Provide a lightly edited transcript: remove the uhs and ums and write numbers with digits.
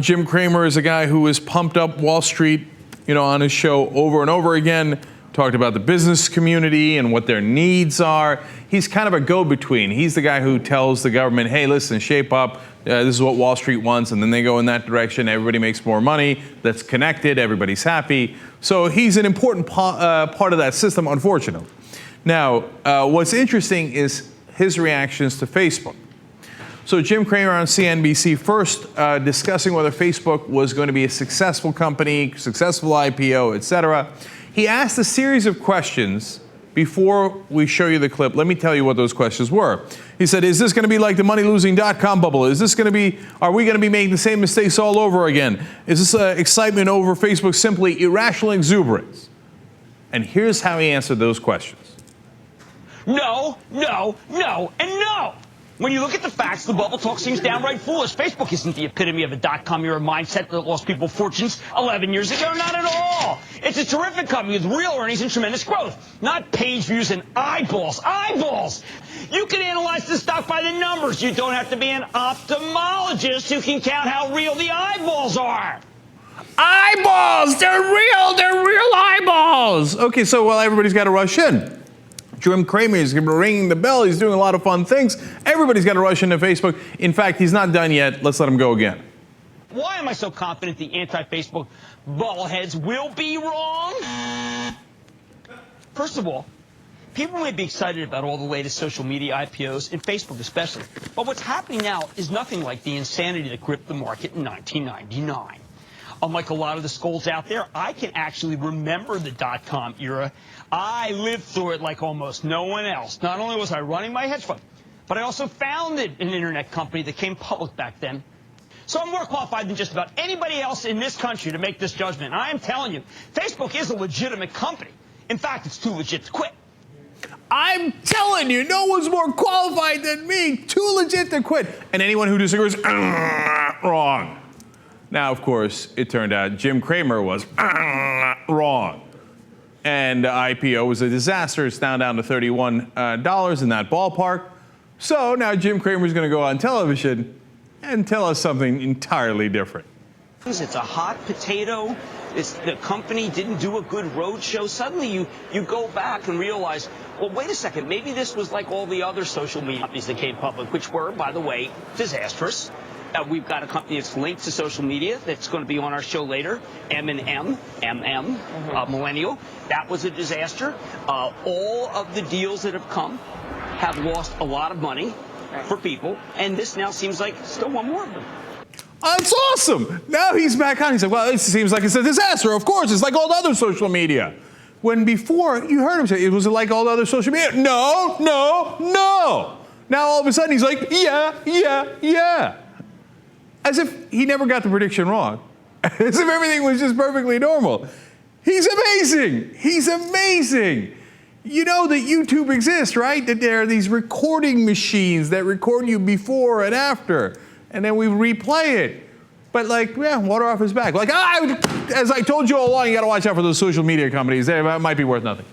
Jim Cramer is a guy who has pumped up Wall Street, on his show over and over again, talked about the business community and what their needs are. He's kind of a go-between. He's the guy who tells the government, hey, listen, shape up. This is what Wall Street wants, and then they go in that direction. Everybody makes more money. That's connected. Everybody's happy. So he's an important part of that system, unfortunately. Now, what's interesting is his reactions to Facebook. So Jim Cramer on CNBC first discussing whether Facebook was going to be a successful company, successful IPO, etc. He asked a series of questions before we show you the clip. Let me tell you what those questions were. He said, is this going to be like the money-losing .com bubble? Is this going to be, are we going to be making the same mistakes all over again? Is this excitement over Facebook simply irrational exuberance? And here's how he answered those questions. No, no, no, and no. When you look at the facts, the bubble talk seems downright foolish. Facebook isn't the epitome of a .com era mindset that lost people fortunes 11 years ago. Not at all. It's a terrific company with real earnings and tremendous growth, not page views and eyeballs. Eyeballs! You can analyze the stock by the numbers. You don't have to be an ophthalmologist who can count how real the eyeballs are. Eyeballs! They're real eyeballs! Okay, so while everybody's got to rush in, Jim Cramer is ringing the bell. He's doing a lot of fun things. Everybody's got to rush into Facebook. In fact, he's not done yet. Let's let him go again. Why am I so confident the anti-Facebook bubbleheads will be wrong? First of all, people may be excited about all the latest social media IPOs, and Facebook especially. But what's happening now is nothing like the insanity that gripped the market in 1999. Unlike a lot of the scolds out there, I can actually remember the .com era. I lived through it like almost no one else. Not only was I running my hedge fund, but I also founded an internet company that came public back then. So I'm more qualified than just about anybody else in this country to make this judgment. And I am telling you, Facebook is a legitimate company. In fact, it's too legit to quit. I'm telling you, no one's more qualified than me. Too legit to quit. And anyone who disagrees, wrong. Now, of course, it turned out Jim Cramer was wrong. And the IPO was a disaster. It's now down to $31 in that ballpark. So now Jim Cramer is going to go on television and tell us something entirely different. It's a hot potato. The company didn't do a good roadshow. Suddenly you go back and realize, well, wait a second, maybe this was like all the other social media companies that came public, which were, by the way, disastrous. We've got a company that's linked to social media that's going to be on our show later, M&M, Millennial. That was a disaster. All of the deals that have come have lost a lot of money for people, and this now seems like still one more of them. That's awesome. Now he's back on. He's like, well, it seems like it's a disaster. Of course, it's like all the other social media. When before, you heard him say, it was like all the other social media. No, no, no. Now all of a sudden he's like, yeah. As if he never got the prediction wrong. As if everything was just perfectly normal. He's amazing. He's amazing. You know that YouTube exists, right? That there are these recording machines that record you before and after. And then we replay it. But water off his back. As I told you all along, you got to watch out for those social media companies. They might be worth nothing.